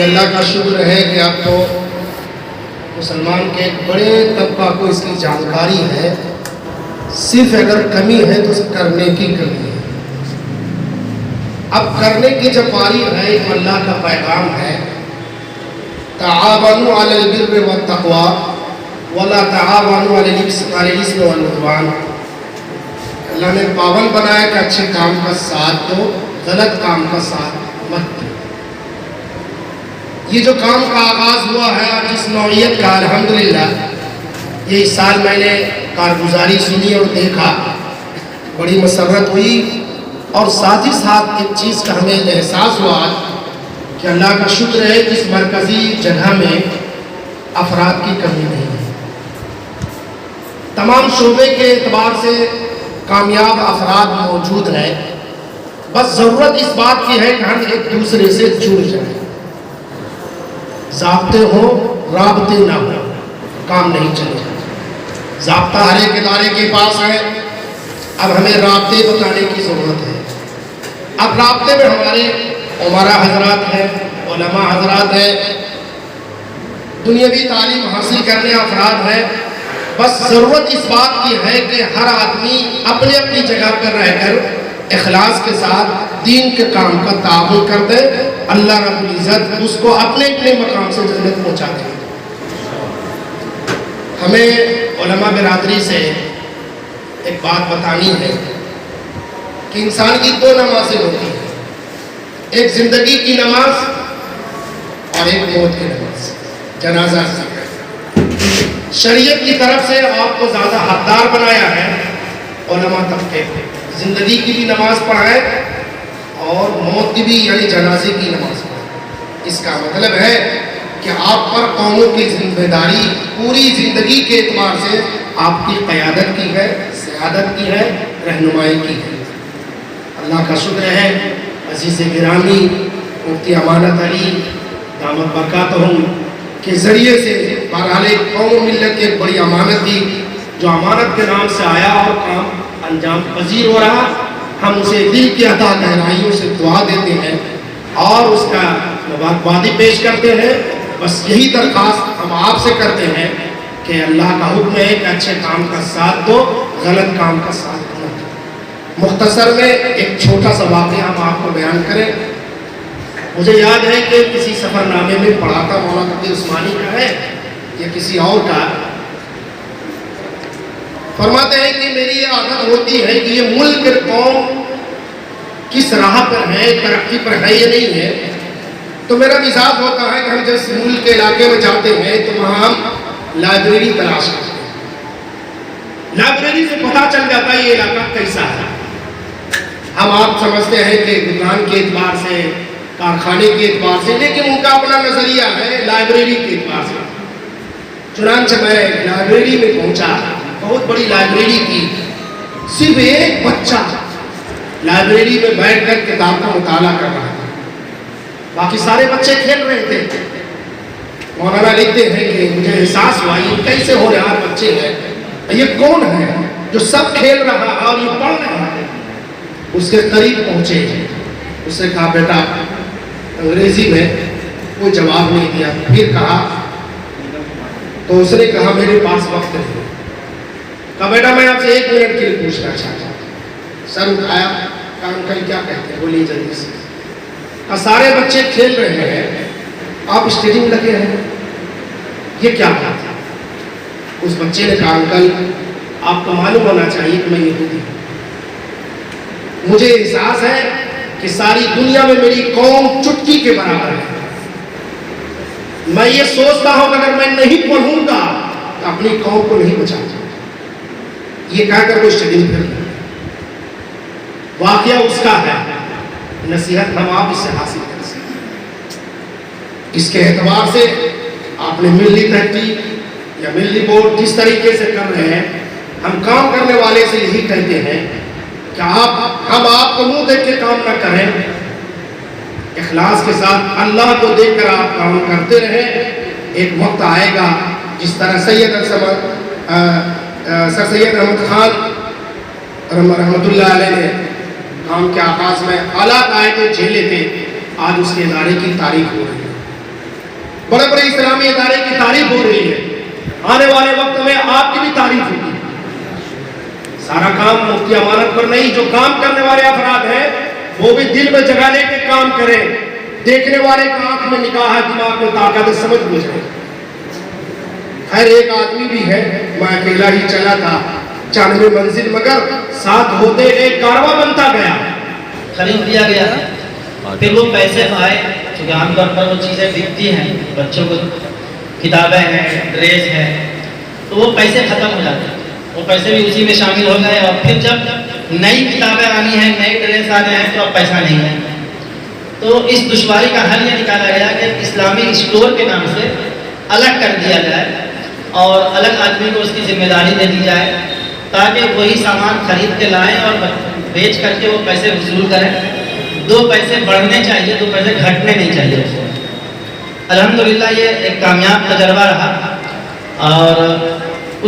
کہ اللہ کا شکر ہے کہ اب تو مسلمان کے ایک بڑے طبقہ کو اس کی جانکاری ہے، صرف اگر کمی ہے تو کرنے کی کمی ہے۔ اب کرنے کی جب باری ہے تو اللہ کا پیغام ہے، تعاونوا علی البر والتقوی ولا تعاونوا علی الاثم والعدوان۔ اللہ نے پابند بنایا کہ اچھے کام کا ساتھ دو، غلط کام کا ساتھ مت دو۔ یہ جو کام کا آغاز ہوا ہے جس نوعیت کا، الحمدللہ یہ اس سال میں نے کارگزاری سنی اور دیکھا، بڑی مسرت ہوئی، اور ساتھ ہی ساتھ ایک چیز کا ہمیں احساس ہوا کہ اللہ کا شکر ہے کہ اس مرکزی جگہ میں افراد کی کمی نہیں ہے۔ تمام شعبے کے اعتبار سے کامیاب افراد موجود ہیں، بس ضرورت اس بات کی ہے کہ ہم ایک دوسرے سے جڑ جائیں۔ ضابطے ہوں، رابطے نہ ہوں، کام نہیں چلے گا۔ ضابطہ ہر ایک ادارے کے پاس ہے، اب ہمیں رابطے بتانے کی ضرورت ہے۔ اب رابطے میں ہمارے عمرا حضرات ہیں، علماء حضرات ہیں، دنیاوی تعلیم حاصل کرنے افراد ہیں، بس ضرورت اس بات کی ہے کہ ہر آدمی اپنے اپنی جگہ پر رہ کر اخلاص کے ساتھ دین کے کام کا تعاون کر دے، اللہ رب العزت اس کو اپنے اپنے مقام سے جنت پہنچا دے۔ ہمیں علماء برادری سے ایک بات بتانی ہے کہ انسان کی دو نمازیں ہوتی ہیں، ایک زندگی کی نماز اور ایک موت کی نماز، جنازہ سے۔ شریعت کی طرف سے آپ کو زیادہ حقدار بنایا ہے علماء طبقے کو، زندگی کی بھی نماز پڑھائے اور موت کی بھی، یعنی جنازے کی نماز پڑھائے۔ اس کا مطلب ہے کہ آپ پر قوموں کی ذمہ داری پوری زندگی کے اعتبار سے آپ کی قیادت کی ہے، سیادت کی ہے، رہنمائی کی ہے۔ اللہ کا شکر ہے عزیز گرامی مفتی امانت علی دامت برکاتہم کے ذریعے سے بہرحال ایک قوم و ملت کی ایک بڑی امانت تھی جو امانت کے نام سے آیا اور کام انجام پذیر ہو رہا۔ ہم اسے دل کی عطا گہرائیوں سے دعا دیتے ہیں اور اس کا مبارکبادی پیش کرتے ہیں۔ بس یہی درخواست ہم آپ سے کرتے ہیں کہ اللہ کا حکم ہے کہ اچھے کام کا ساتھ دو، غلط کام کا ساتھ نہ دو۔ مختصر میں ایک چھوٹا سا واقعہ ہم آپ کو بیان کریں۔ مجھے یاد ہے کہ کسی سفر نامے میں پڑھا تھا، مولانا تقی عثمانی کا ہے یا کسی اور کا، فرماتے ہیں کہ میری یہ عادت ہوتی ہے کہ یہ ملک قوم کس راہ پر ہے، ترقی پر ہے یا نہیں ہے، تو میرا مزاج ہوتا ہے کہ ہم جس ملک کے علاقے میں جاتے ہیں تو وہاں ہم لائبریری تلاش کرتے ہیں۔ لائبریری سے پتہ چل جاتا ہے یہ علاقہ کیسا ہے۔ ہم آپ سمجھتے ہیں کہ دکان کے اعتبار سے، کارخانے کے اعتبار سے، لیکن ان کا اپنا نظریہ ہے لائبریری کے اعتبار سے۔ چنانچہ میں لائبریری میں پہنچا، بہت بڑی لائبریری کی، صرف ایک بچہ لائبریری میں بیٹھ کر کتاب کا مطالعہ کر رہا تھا، باقی سارے بچے کھیل رہے تھے۔ مولانا لکھتے ہیں کہ مجھے احساس ہوا یہ کیسے ہو رہا بچے ہیں، یہ کون ہے جو سب کھیل رہا اور یہ پڑھ رہا ہے۔ اس کے قریب پہنچے، اس نے کہا بیٹا، انگریزی میں کوئی جواب نہیں دیا، پھر کہا تو اس نے کہا میرے پاس وقت نہیں۔ کہا بیٹا میں آپ سے 1 منٹ کے لیے پوچھنا چاہتا ہوں۔ سر اٹھایا، کہا انکل کیا کہتے ہیں، بولیے جلدی سے۔ کہا سارے بچے کھیل رہے ہیں، آپ اسٹڈی میں لگے ہیں، یہ کیا بات ہے؟ اس بچے نے کہا انکل آپ کو معلوم ہونا چاہیے کہ میں یہودی ہوں، مجھے احساس ہے کہ ساری دنیا میں میری قوم چٹکی کے برابر ہے، میں یہ سوچتا ہوں کہ اگر میں نہیں پڑھوں گا تو اپنی قوم کو نہیں بچا سکتا۔ یہ کہہ کر وہ اسٹڈی میں پھر واقعہ اس کا ہے، نصیحت ہم آپ اس سے حاصل کر سکتے ہیں۔ اس کے اعتبار سے آپ نے ملی تحقیق یا ملی بورڈ جس طریقے سے کر رہے ہیں، ہم کام کرنے والے سے یہی کہتے ہیں کہ ہم آپ کو منہ دیکھ کے کام نہ کریں، اخلاص کے ساتھ اللہ کو دیکھ کر آپ کام کرتے رہیں۔ ایک وقت آئے گا جس طرح سر سید احمد خان رحمۃ اللہ علیہ نے کام کے آغاز میں حالات آئے تھے، جھیلے تھے، آج اس کے ادارے کی تاریخ ہو رہی ہے۔ بڑے بڑے اسلامی ادارے کی تعریف ہو رہی ہے، آنے والے وقت میں آپ کی بھی تعریف ہوگی۔ سارا کام مفتی امانت پر نہیں، جو کام کرنے والے افراد ہیں وہ بھی دل میں جگہ لے کے کام کریں، دیکھنے والے کا آنکھ میں نگاہ ہے، دماغ میں طاقت ہے، سمجھ میں جائے۔ خیر ایک آدمی بھی ہے، میں اکیلا ہی چلا تھا 94 منزل، مگر ساتھ ہوتے ایک کارواں بنتا گیا۔ خرید دیا گیا، پھر وہ پیسے آئے، کیونکہ عام طور پر وہ چیزیں بکتی ہیں، بچوں کو کتابیں ہیں، ڈریس ہے، تو وہ پیسے ختم ہو جاتے ہیں، وہ پیسے بھی اسی میں شامل ہو گئے، اور پھر جب نئی کتابیں آنی ہیں، نئے ڈریس آنے ہیں، تو اب پیسہ نہیں ہے۔ تو اس دشواری کا حل یہ نکالا گیا کہ اسلامی اسٹور کے نام سے الگ کر دیا جائے اور الگ آدمی کو اس کی ذمہ داری دے دی جائے، تاکہ وہی سامان خرید کے لائیں اور بیچ کر کے وہ پیسے وصول کریں۔ 2 پیسے بڑھنے چاہیے، 2 پیسے گھٹنے نہیں چاہیے۔ الحمدللہ یہ ایک کامیاب تجربہ رہا، اور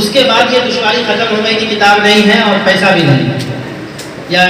اس کے بعد یہ دشواری ختم ہو گئی کہ کتاب نہیں ہے اور پیسہ بھی نہیں ہے، یا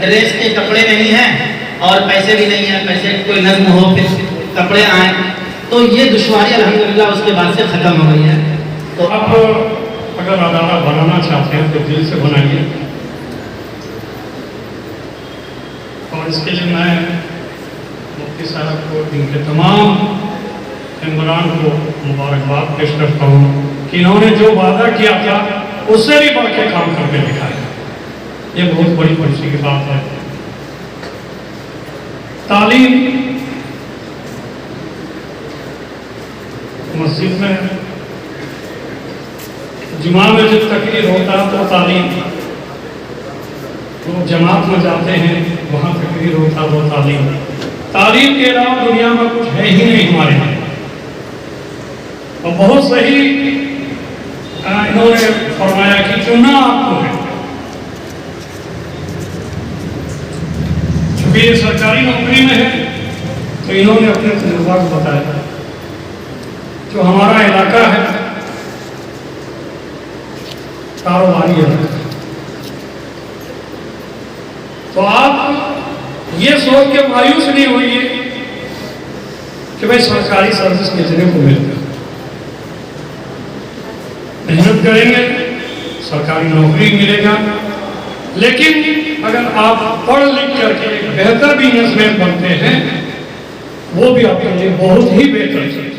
ڈریس کے کپڑے نہیں ہیں اور پیسے بھی نہیں ہیں، پیسے کوئی نظم ہو پھر کپڑے آئیں، تو یہ دشواری الحمدللہ اس کے بعد سے ختم ہو گئی ہے۔ تو اب اگر ادارہ بنانا چاہتے ہیں تو دل سے بنائیے، اور اس کے لیے میں مفتی صاحب کو، ان کے تمام ممبران کو مبارکباد پیش کرتا ہوں کہ انہوں نے جو وعدہ کیا تھا اس سے بھی بڑھ کے کام کر کے دکھایا۔ یہ بہت بڑی خوشی کی بات ہے۔ تعلیم مسجد میں جمعہ میں جب تقریر ہوتا ہے تو تعلیم، وہ جماعت میں جاتے ہیں وہاں تقریر ہوتا وہ تعلیم، تعلیم کے علاوہ دنیا میں کچھ ہے ہی نہیں ہمارے یہاں۔ اور بہت صحیح انہوں نے فرمایا کہ چننا آپ کو ہے، چونکہ یہ سرکاری نوکری میں ہے تو انہوں نے اپنے تجربات بتایا۔ جو ہمارا علاقہ ہے کاروباری علاقہ، تو آپ یہ سوچ کے مایوس نہیں ہوئیے کہ بھائی سرکاری سروس کتنے کو ملتا ہے، محنت کریں گے سرکاری نوکری ملے گا، لیکن اگر آپ پڑھ لکھ کر کے ایک بہتر بزنس مین بنتے ہیں وہ بھی آپ کے لیے بہت ہی بہتر ہے۔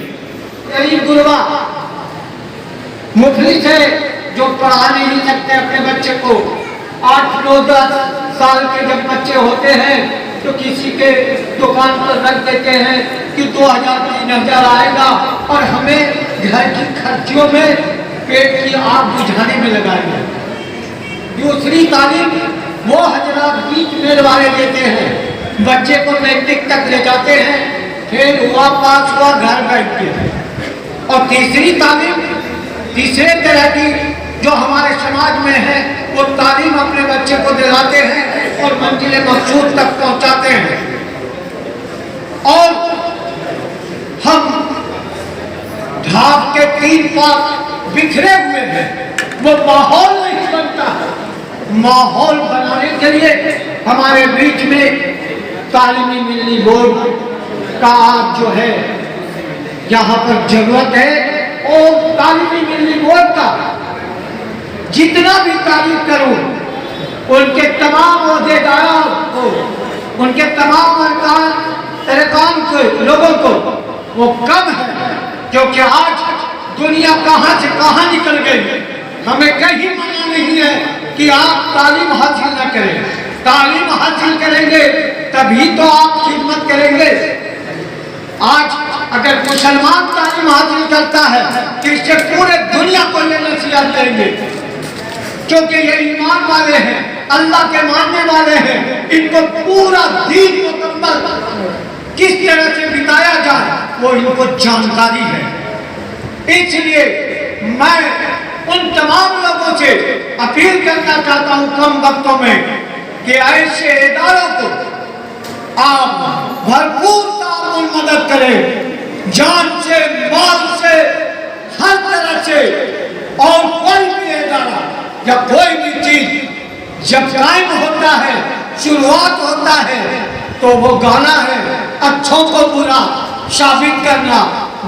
غریب غربا مفلس ہے جو پڑھا نہیں سکتے اپنے بچے کو، 8 9 10 سال کے جب بچے ہوتے ہیں تو کسی کے دکان پر رکھ دیتے ہیں کہ 2000 3000 آئے گا اور ہمیں گھر کی خرچیوں میں پیٹ کی آگ بجھانے میں لگائیں گے۔ دوسری تعلیم وہ حضرات بیچ میل والے دیتے ہیں، بچے کو میٹرک تک لے جاتے ہیں، پھر ہوا پاس ہوا گھر بیٹھتے ہیں۔ اور تیسری تعلیم، تیسرے طرح کی جو ہمارے سماج میں ہے، وہ تعلیم اپنے بچے کو دلاتے ہیں اور منزل مقصود تک پہنچاتے ہیں، اور ہم ڈھاک کے 3 پاس بکھرے ہوئے ہیں، وہ ماحول نہیں بنتا ہے۔ ماحول بنانے کے لیے ہمارے بیچ میں تعلیمی ملی بورڈ کا جو ہے یہاں پر ضرورت ہے، اور تعلیمی ملی بورڈ کا جتنا بھی تعریف کروں ان کے تمام عہدیداروں کو، ان کے تمام ارکان کو، لوگوں کو وہ کم ہے، کیونکہ آج دنیا کہاں سے کہاں نکل گئی۔ ہمیں کہیں منع نہیں ہے کہ آپ تعلیم حاصل نہ کریں، تعلیم حاصل کریں گے تبھی تو آپ خدمت کریں گے۔ آج اگر مسلمان تعلیم حاصل کرتا ہے تو اس سے پورے دنیا کو یہ نصیحت کریں گے، کیونکہ یہ ایمان والے ہیں، اللہ کے ماننے والے ہیں، ان کو پورا دین مکمل کس طرح سے بتایا جائے وہ ان کو جانکاری ہے۔ اس لیے میں ان تمام لوگوں سے اپیل کرنا چاہتا ہوں کم وقتوں میں کہ ایسے اداروں کو آپ بھرپور تعاون مدد کریں، جان سے، مال سے، ہر طرح سے، اور کوئی بھی ادارہ یا کوئی بھی چیز جب قائم ہوتا ہے، شروعات ہوتا ہے، تو وہ گانا ہے اچھوں کو برا ثابت کرنا،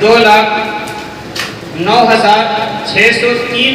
2,09,603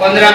15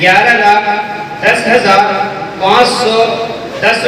11,10,510